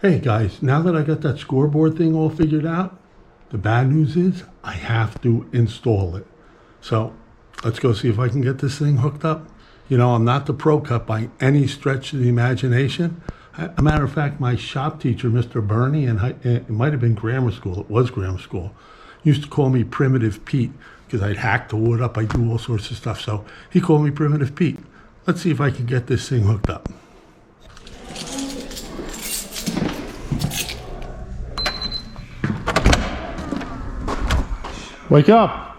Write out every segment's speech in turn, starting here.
Hey guys, now that I got that scoreboard thing all figured out, the bad news is I have to install it. So let's go see if I can get this thing hooked up. You know, I'm not the ProCut by any stretch of the imagination. A matter of fact, my shop teacher, Mr. Bernie, and it might have been grammar school, it was grammar school, used to call me Primitive Pete because I'd hack the wood up, I'd do all sorts of stuff. So he called me Primitive Pete. Let's see if I can get this thing hooked up. Wake up!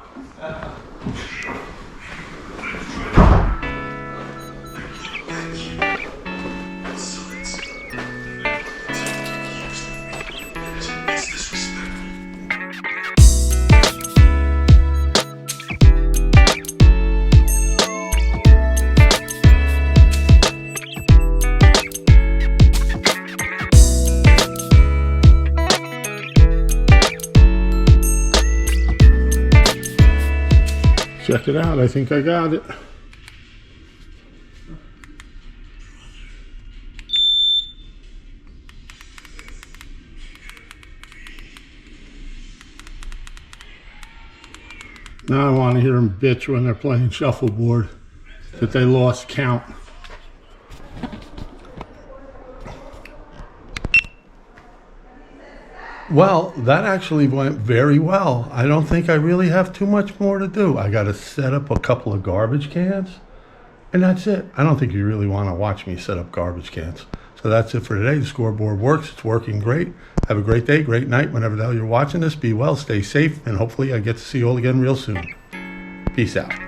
Check it out, I think I got it. Now I want to hear them bitch when they're playing shuffleboard that they lost count. Well, that actually went very well. I don't think I really have too much more to do. I got to set up a couple of garbage cans, and that's it. I don't think you really want to watch me set up garbage cans. So that's it for today. The scoreboard works. It's working great. Have a great day, great night. Whenever the hell you're watching this, be well, stay safe, and hopefully I get to see you all again real soon. Peace out.